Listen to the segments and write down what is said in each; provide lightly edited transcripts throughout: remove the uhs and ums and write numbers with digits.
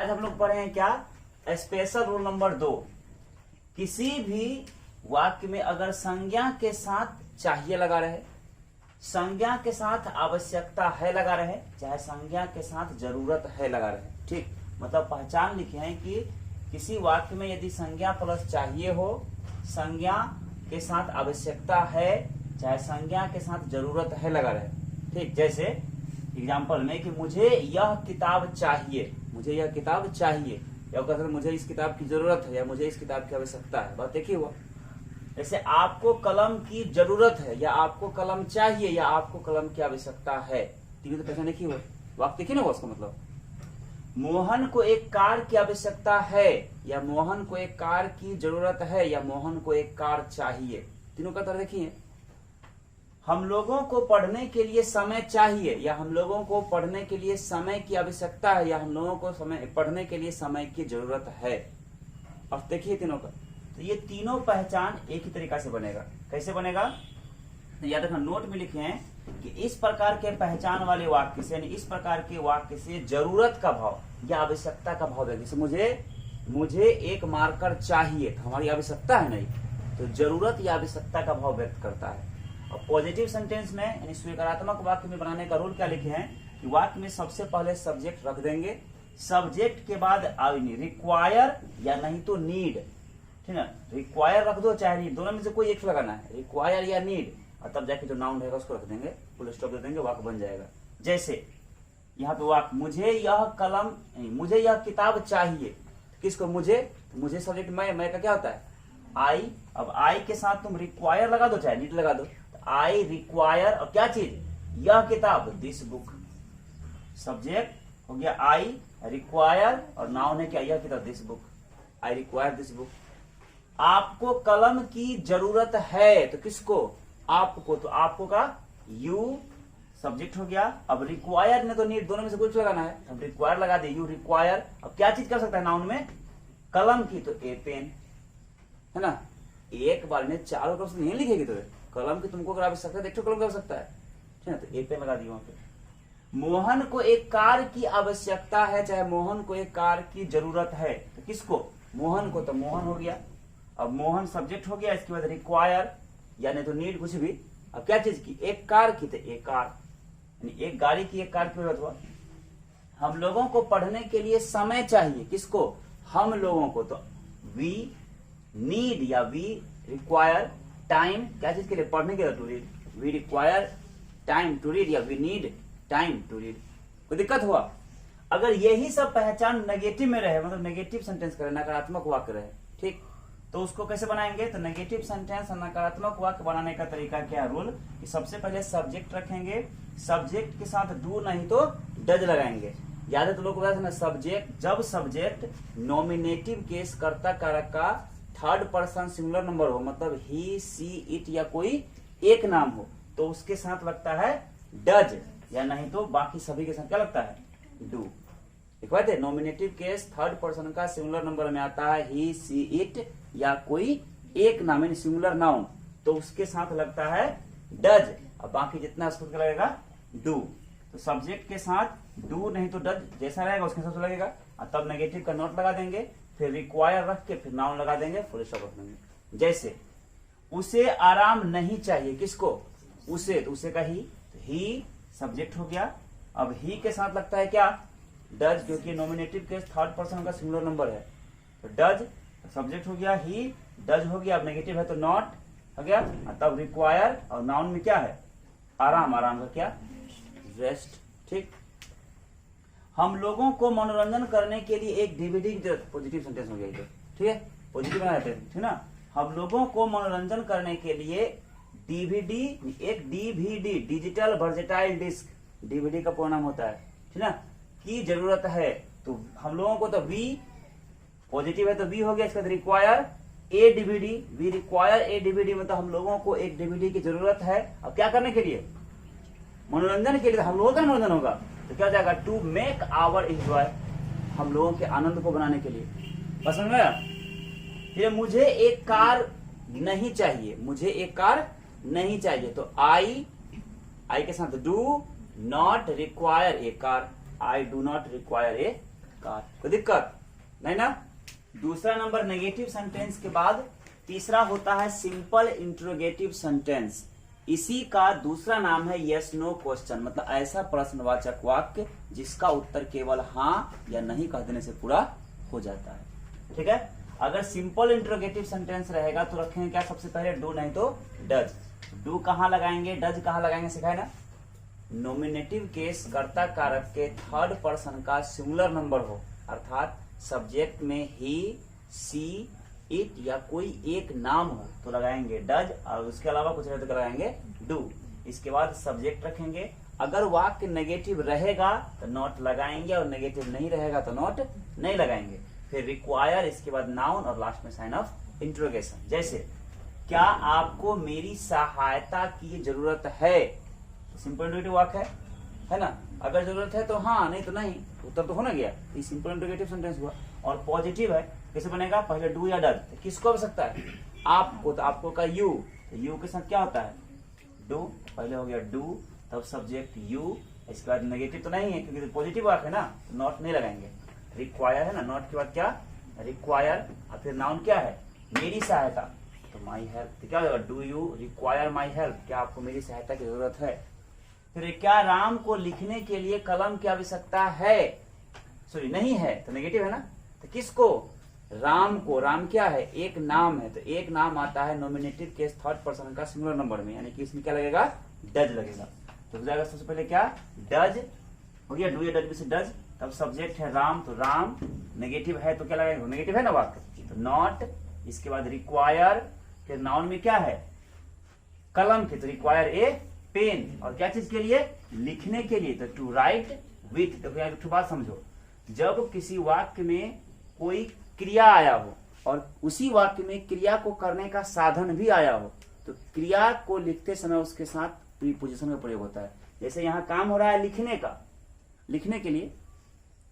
आज हम लोग पढ़े हैं क्या, स्पेशल रूल नंबर 2। किसी भी वाक्य में अगर संज्ञा के साथ चाहिए लगा रहे, संज्ञा के साथ आवश्यकता है लगा रहे, चाहे संज्ञा के साथ जरूरत है लगा रहे, ठीक, मतलब पहचान लिखे हैं कि किसी वाक्य में यदि संज्ञा प्लस चाहिए हो, संज्ञा के साथ आवश्यकता है, चाहे संज्ञा के साथ जरूरत है लगा रहे, ठीक। जैसे एग्जाम्पल में कि मुझे यह किताब चाहिए, मुझे यह किताब चाहिए, या कहते हैं मुझे इस किताब की जरूरत है या मुझे इस किताब की आवश्यकता है, बात देखिए हुआ। जैसे आपको कलम की जरूरत है या आपको कलम चाहिए या आपको कलम की आवश्यकता है, तीनों तो पहचान देखिए हुआ, वाक्य देखिए ना उसका मतलब। मोहन को एक कार की आवश्यकता है या मोहन को एक कार की जरूरत है या मोहन को एक कार चाहिए, तीनों का तरह देखिए। हम लोगों को पढ़ने के लिए समय चाहिए या हम लोगों को पढ़ने के लिए समय की आवश्यकता है या हम लोगों को पढ़ने के लिए समय की जरूरत है। अब देखिए तीनों का, तो ये तीनों पहचान एक ही तरीका से बनेगा। कैसे बनेगा, तो याद रखना, नोट में लिखे हैं कि इस प्रकार के पहचान वाले वाक्य से, यानी इस प्रकार के वाक्य से जरूरत का भाव या आवश्यकता का भाव है। जैसे मुझे एक मार्कर चाहिए, तो हमारी आवश्यकता है नहीं, तो जरूरत या आवश्यकता का भाव व्यक्त करता है। और पॉजिटिव सेंटेंस में यानी स्वीकारात्मक वाक्य में बनाने का रूल क्या लिखे हैं कि वाक्य में सबसे पहले सब्जेक्ट रख देंगे, सब्जेक्ट के बाद रिक्वायर या नहीं तो नीड, ठीक है, रिक्वायर रख दो चाहे नीड, दोनों में से कोई एक लगाना है, रिक्वायर या नीड, और तब जाके जो नाउन रहेगा उसको रख देंगे, फुल स्टॉप दे देंगे, वाक्य बन जाएगा। जैसे यहाँ पे वाक्य मुझे यह किताब चाहिए, किसको, मुझे सब्जेक्ट मैं का क्या होता है, आई। अब आई के साथ तुम रिक्वायर लगा दो चाहे नीड लगा दो, आई रिक्वायर, और क्या चीज, यह किताब, दिस बुक। सब्जेक्ट हो गया आई, रिक्वायर, और नाउन है क्या, यह किताब, this book, I require this book. आपको कलम की जरूरत है, तो किसको, आपको, तो आपको का यू सब्जेक्ट हो गया। अब रिक्वायर ने तो नीड, दोनों में से कुछ लगाना है, अब रिक्वायर लगा दे, यू रिक्वायर। अब क्या चीज कर सकता है नाउन में, कलम की, तो ए पेन, है ना। एक बार में चारों तरफ से नहीं लिखेगी, तो कलम की तुमको अगर आवश्यकता है, एक कलम कर सकता है, ठीक है, तो ए पेन लगा दी वहां पे। मोहन को एक कार की आवश्यकता है, चाहे मोहन को एक कार की जरूरत है, तो किसको, मोहन को, तो मोहन हो गया। अब मोहन सब्जेक्ट हो गया, इसके बाद रिक्वायर यानी तो नीड, कुछ भी। अब क्या चीज की, एक कार की, तो एक कार, यानी एक गाड़ी की एक कार की जरूरत हुआ। हम लोगों को पढ़ने के लिए समय चाहिए, किसको, हम लोगों को, तो वी नीड या वी रिक्वायर टाइम, क्या चीज के लिए, पढ़ने के लिए, to read, we require time to read या we need time to read. कोई दिक्कत हुआ, अगर यही सब पहचान नेगेटिव में रहे, मतलब नेगेटिव सेंटेंस करे, नकारात्मक वाक्य रहे, ठीक, तो उसको कैसे बनाएंगे, तो नेगेटिव सेंटेंस और नकारात्मक वाक्य बनाने का तरीका क्या है, रूल, कि सबसे पहले सब्जेक्ट रखेंगे, सब्जेक्ट के साथ डू नहीं तो डज लगाएंगे। याद है तो लोग को ना, सब्जेक्ट, जब सब्जेक्ट नॉमिनेटिव केस, कर्ता कारक का थर्ड पर्सन सिंगुलर नंबर हो, मतलब ही सी इट या कोई एक नाम हो, तो उसके साथ लगता है डज, या नहीं तो बाकी सभी के साथ क्या लगता है, डू। एक बात है, नॉमिनेटिव केस थर्ड पर्सन का सिंगुलर नंबर में आता है ही सी इट या कोई एक नाम यानी सिंगुलर नाउन, तो उसके साथ लगता है डज, और बाकी जितना उसको क्या लगेगा, डू। तो सब्जेक्ट के साथ डू नहीं तो डज जैसा रहेगा उसके साथ लगेगा, और तब नेगेटिव का नोट लगा देंगे, फिर रिक्वायर रख के फिर नाउन लगा देंगे, फुल स्टॉप रख देंगे। जैसे उसे आराम नहीं चाहिए, किसको, उसे, तो उसे का ही सब्जेक्ट हो गया। अब ही के साथ लगता है क्या, डज, क्योंकि नॉमिनेटिव केस थर्ड पर्सन का सिंगुलर नंबर है, तो डज सब्जेक्ट हो गया, ही डज हो गया। अब नेगेटिव है तो नॉट हो गया, तब रिक्वायर, और नाउन में क्या है, आराम, आराम का क्या, रेस्ट, ठीक। हम लोगों को मनोरंजन करने के लिए एक डीवीडी की जरूरत, पॉजिटिव सेंटेंस हो गया ये, ठीक है, पॉजिटिव बना देते हैं, ठीक ना। हम लोगों को मनोरंजन करने के लिए डीवीडी, एक DVD digital versatile disc, DVD का पूरा नाम होता है, ठीक ना, की जरूरत है। तो हम लोगों को, तो वी पॉजिटिव है तो वी हो गया, इसके बाद require a DVD, we require a DVD, मतलब हम लोगों को एक डीवीडी की जरूरत है। अब क्या करने के लिए, मनोरंजन के लिए, हम लोगों का मनोरंजन होगा, तो क्या हो जाएगा, टू मेक आवर एंजॉय, हम लोगों के आनंद को बनाने के लिए। पसंद है। फिर मुझे एक कार नहीं चाहिए, मुझे एक कार नहीं चाहिए, तो आई के साथ do not require a car, I do not require a काट। कोई दिक्कत नहीं ना। दूसरा नंबर नेगेटिव सेंटेंस के बाद तीसरा होता है सिंपल इंट्रोगेटिव सेंटेंस। इसी का दूसरा नाम है यस नो क्वेश्चन, मतलब ऐसा प्रश्नवाचक वाक्य जिसका उत्तर केवल हाँ या नहीं कह देने से पूरा हो जाता है। ठीक है, अगर सिंपल इंट्रोगेटिव सेंटेंस रहेगा तो रखेंगे क्या सबसे पहले, डू नहीं तो डज। डू कहाँ लगाएंगे, डज कहाँ लगाएंगे, सिखाए ना। नॉमिनेटिव केस कर्ता कारक के थर्ड पर्सन का सिंगुलर नंबर हो, अर्थात सब्जेक्ट में ही, सी, इट या कोई एक नाम हो तो लगाएंगे डज, और उसके अलावा कुछ रहे तो लगाएंगे डू। इसके बाद सब्जेक्ट रखेंगे। अगर वाक्य नेगेटिव रहेगा तो नॉट लगाएंगे और नेगेटिव नहीं रहेगा तो नॉट नहीं लगाएंगे। फिर रिक्वायर, इसके बाद नाउन और लास्ट में साइन ऑफ इंट्रोगेशन। जैसे क्या आपको मेरी सहायता की जरूरत है, सिंपल इंट्रोगेटिव वाक्य है ना। अगर जरूरत है तो हाँ, नहीं तो नहीं, उत्तर तो होना गया। ये सिंपल इंट्रोगेटिव सेंटेंस हुआ। और पॉजिटिव है, कैसे बनेगा, पहले डू या डज, तो किसको हो सकता है, आपको, तो आपको का यू, तो यू के साथ क्या होता है, डू, पहले हो गया डू, तब सब्जेक्ट यू, इसके बाद नेगेटिव तो नहीं है क्योंकि पॉजिटिव वाक्य है ना, तो नॉट नहीं लगाएंगे। रिक्वायर है ना, नॉट के बाद क्या, रिक्वायर, और फिर नाउन क्या है, मेरी सहायता, तो माई हेल्प, तो क्या होगा, do you require my help, क्या आपको मेरी सहायता की जरूरत है। फिर क्या राम को लिखने के लिए कलम की आवश्यकता है, सॉरी नहीं है, तो नेगेटिव है ना। तो किसको, राम को, राम क्या है, एक नाम है, तो एक नाम आता है नॉमिनेटिव केस थर्ड पर्सन का सिंगुलर नंबर में, यानी कि इसमें क्या लगेगा, डज लगेगा। तो हो जाएगा सबसे पहले क्या, डज हो गया, डू या डज में से डज, तब सब्जेक्ट है राम, तो राम, नेगेटिव है तो क्या लगेगा, नेगेटिव है ना वाक्य, तो नॉट, इसके बाद रिक्वायर, फिर नाउन में क्या है, कलम के, तो रिक्वायर ए पेन, और क्या चीज के लिए, लिखने के लिए, तो टू राइट विथ। तो एक बात समझो, जब किसी वाक्य में कोई क्रिया आया हो और उसी वाक्य में क्रिया को करने का साधन भी आया हो, तो क्रिया को लिखते समय उसके साथ प्रीपोजिशन का प्रयोग होता है। जैसे यहाँ काम हो रहा है लिखने का, लिखने के लिए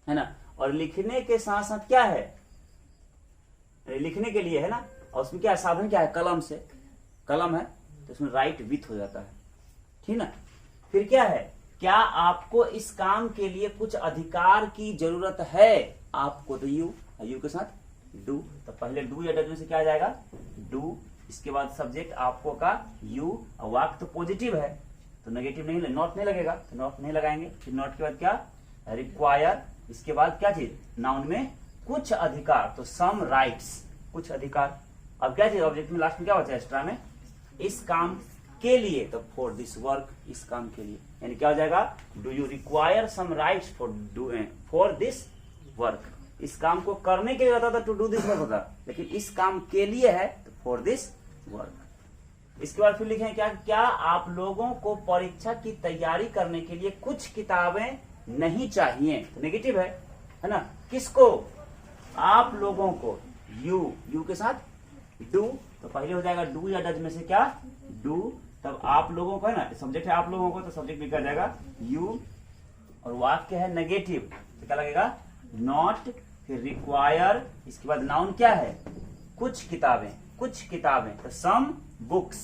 है ना, और लिखने के साथ साथ क्या है, लिखने के लिए है ना, और उसमें क्या है, साधन क्या है, कलम से, कलम है तो उसमें राइट विथ हो जाता है, ठीक ना। फिर क्या है, क्या आपको इस काम के लिए कुछ अधिकार की जरूरत है, आपको, तो यू, यू के साथ डू, तो पहले डू या डज में से क्या आ जाएगा, डू, इसके बाद सब्जेक्ट आपको का यू, और वाक्य तो पॉजिटिव है तो नेगेटिव नहीं, नॉट नहीं लगेगा, तो नॉट नहीं लगाएंगे। फिर नॉट के बाद क्या, रिक्वायर, इसके बाद क्या चीज, नाउन में कुछ अधिकार, तो सम राइट्स, कुछ अधिकार। अब क्या चीज, ऑब्जेक्ट में लास्ट में क्या होता है, एक्स्ट्रा में, इस काम के लिए, तो फॉर दिस वर्क, इस काम के लिए, यानी क्या हो जाएगा, do you require some rights for this work, इस काम को करने के लिए होता था, टू डू दिस वर्क होता, लेकिन इस काम के लिए है तो फॉर दिस वर्क। इसके बाद फिर लिखें क्या, क्या आप लोगों को परीक्षा की तैयारी करने के लिए कुछ किताबें नहीं चाहिए, तो नेगेटिव है ना, किसको, आप लोगों को, यू, यू के साथ डू, तो पहले हो जाएगा डू या डज में से क्या, डू, तब आप लोगों को है ना, सब्जेक्ट है आप लोगों को, तो सब्जेक्ट लिखा जाएगा यू, और वाक्य है नेगेटिव, तो क्या लगेगा, नॉट, फिर रिक्वायर, इसके बाद नाउन क्या है, कुछ किताबें, कुछ किताबें, तो सम बुक्स,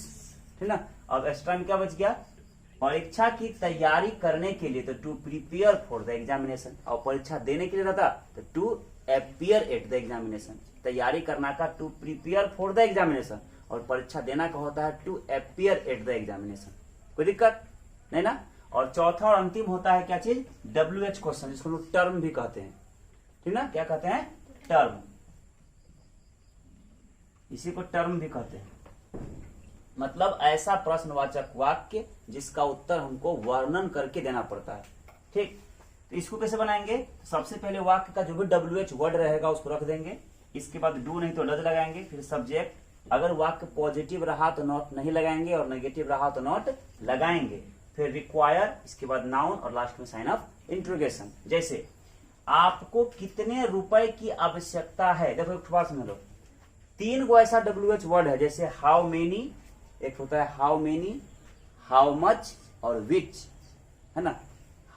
ठीक ना। अब एक्स्ट्रा में क्या बच गया, परीक्षा की तैयारी करने के लिए, तो to prepare for the examination, और परीक्षा देने के लिए रहता तो to appear at the examination, तैयारी करना का to prepare for the examination, और परीक्षा देना का होता है to appear at the examination. कोई दिक्कत नहीं ना। और चौथा और अंतिम होता है क्या चीज, WH क्वेश्चन, जिसको लोग टर्म भी कहते हैं, ठीक ना, क्या कहते हैं, टर्म, इसी को टर्म भी कहते हैं, मतलब ऐसा प्रश्नवाचक वाक्य जिसका उत्तर हमको वर्णन करके देना पड़ता है। ठीक, तो इसको कैसे बनाएंगे, सबसे पहले वाक्य का जो भी WH वर्ड रहेगा उसको रख देंगे, इसके बाद डू नहीं तो डज लगाएंगे, फिर सब्जेक्ट, अगर वाक्य पॉजिटिव रहा तो नॉट नहीं लगाएंगे और नेगेटिव रहा तो नॉट लगाएंगे, फिर रिक्वायर, इसके बाद नाउन और लास्ट में साइन ऑफ इंट्रोगेशन। जैसे आपको कितने रुपए की आवश्यकता है, देखो एक बात समझ लो, तीन को ऐसा WH वर्ड है, जैसे हाउ मेनी, एक होता है हाउ मेनी, हाउ मच और विच, है ना,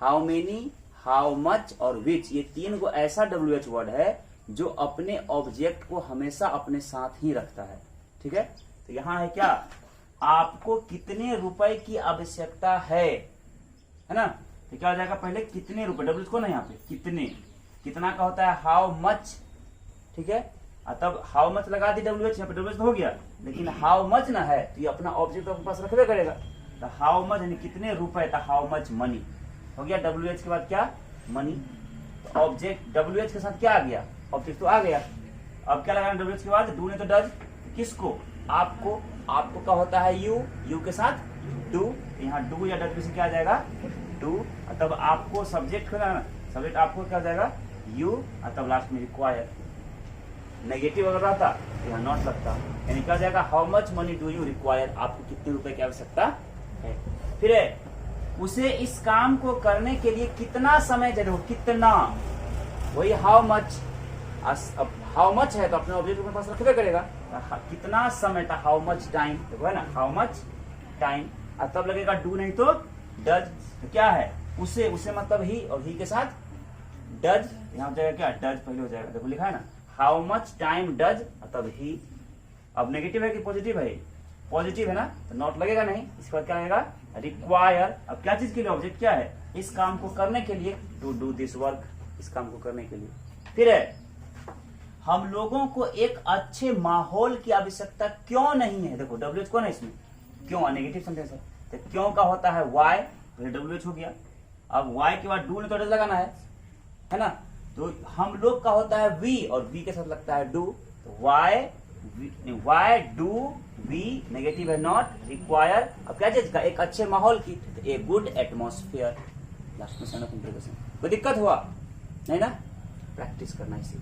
हाउ मेनी, हाउ मच और विच, ये तीन को ऐसा WH वर्ड है जो अपने ऑब्जेक्ट को हमेशा अपने साथ ही रखता है। ठीक है, तो यहां है क्या, आपको कितने रुपए की आवश्यकता है ना, तो क्या हो जाएगा, पहले कितने रुपए, WH को ना यहाँ पे कितने, कितना का होता है हाउ मच, ठीक है। तब हाउ मच लगा दी WH, यहाँ पे WH तो हो गया, लेकिन हाउ मच ना है तो ये अपना ऑब्जेक्ट अपने पास रखबे करेगा। तो हाउ मच यानी कितने रुपए, था हाउ मच मनी हो गया। WH के बाद क्या, मनी। तो ऑब्जेक्ट WH के साथ क्या आ गया, ऑब्जेक्ट तो आ गया। अब क्या लगाना WH के बाद, डू ने तो डज, किसको, आपको। आपको क्या होता है यू के साथ डू, यहाँ डू या डज से क्या आ जाएगा, डू। तब आपको सब्जेक्ट होगा ना, सब्जेक्ट आपको क्या हो जाएगा यू, तब लास्ट में रिक्वायर। नेगेटिव अगर रहता तो यहाँ नॉट लगता, यानी क्या जाएगा how much money do you require, आपको कितने रुपए की आवश्यकता है। फिर है, उसे इस काम को करने के लिए कितना समय चाहिए, कितना, वही हाउ मच। अब हाउ मच है तो अपने ऑब्जेक्ट अपने पास रखबे करेगा, कितना समय था, हाउ मच टाइम, देखो है ना, हाउ मच टाइम। तब लगेगा डू नहीं तो डज, तो क्या है उसे मतलब ही, और ही के साथ डज, यहाँ हो जाएगा क्या, डज पहले हो जाएगा, देखो लिखा है ना, हाउ मच टाइम डज, तब ही। अब नेगेटिव है कि पॉजिटिव है, पॉजिटिव है ना, तो नॉट लगेगा नहीं। इसके बाद क्या लगेगा, रिक्वायर। अब क्या चीज के लिए, ऑब्जेक्ट क्या है, इस काम को करने के लिए, टू डू दिस वर्क, इस काम को करने के लिए। फिर है, हम लोगों को एक अच्छे माहौल की आवश्यकता क्यों नहीं है, देखो WH कौन है इसमें, क्यों, नेगेटिव सेंटेंस है, तो क्यों का होता है वाई, फिर WH हो गया। अब वाई के बाद डू ने तो डज लगाना है ना, तो हम लोग का होता है वी, और वी के साथ लगता है डू, तो वाई डू वी, नेगेटिव है नॉट, रिक्वायर। अब क्या चीज का, एक अच्छे माहौल की, तो ए गुड एटमोस्फियर। लास्ट में कोई दिक्कत हुआ नहीं ना, प्रैक्टिस करना इसी।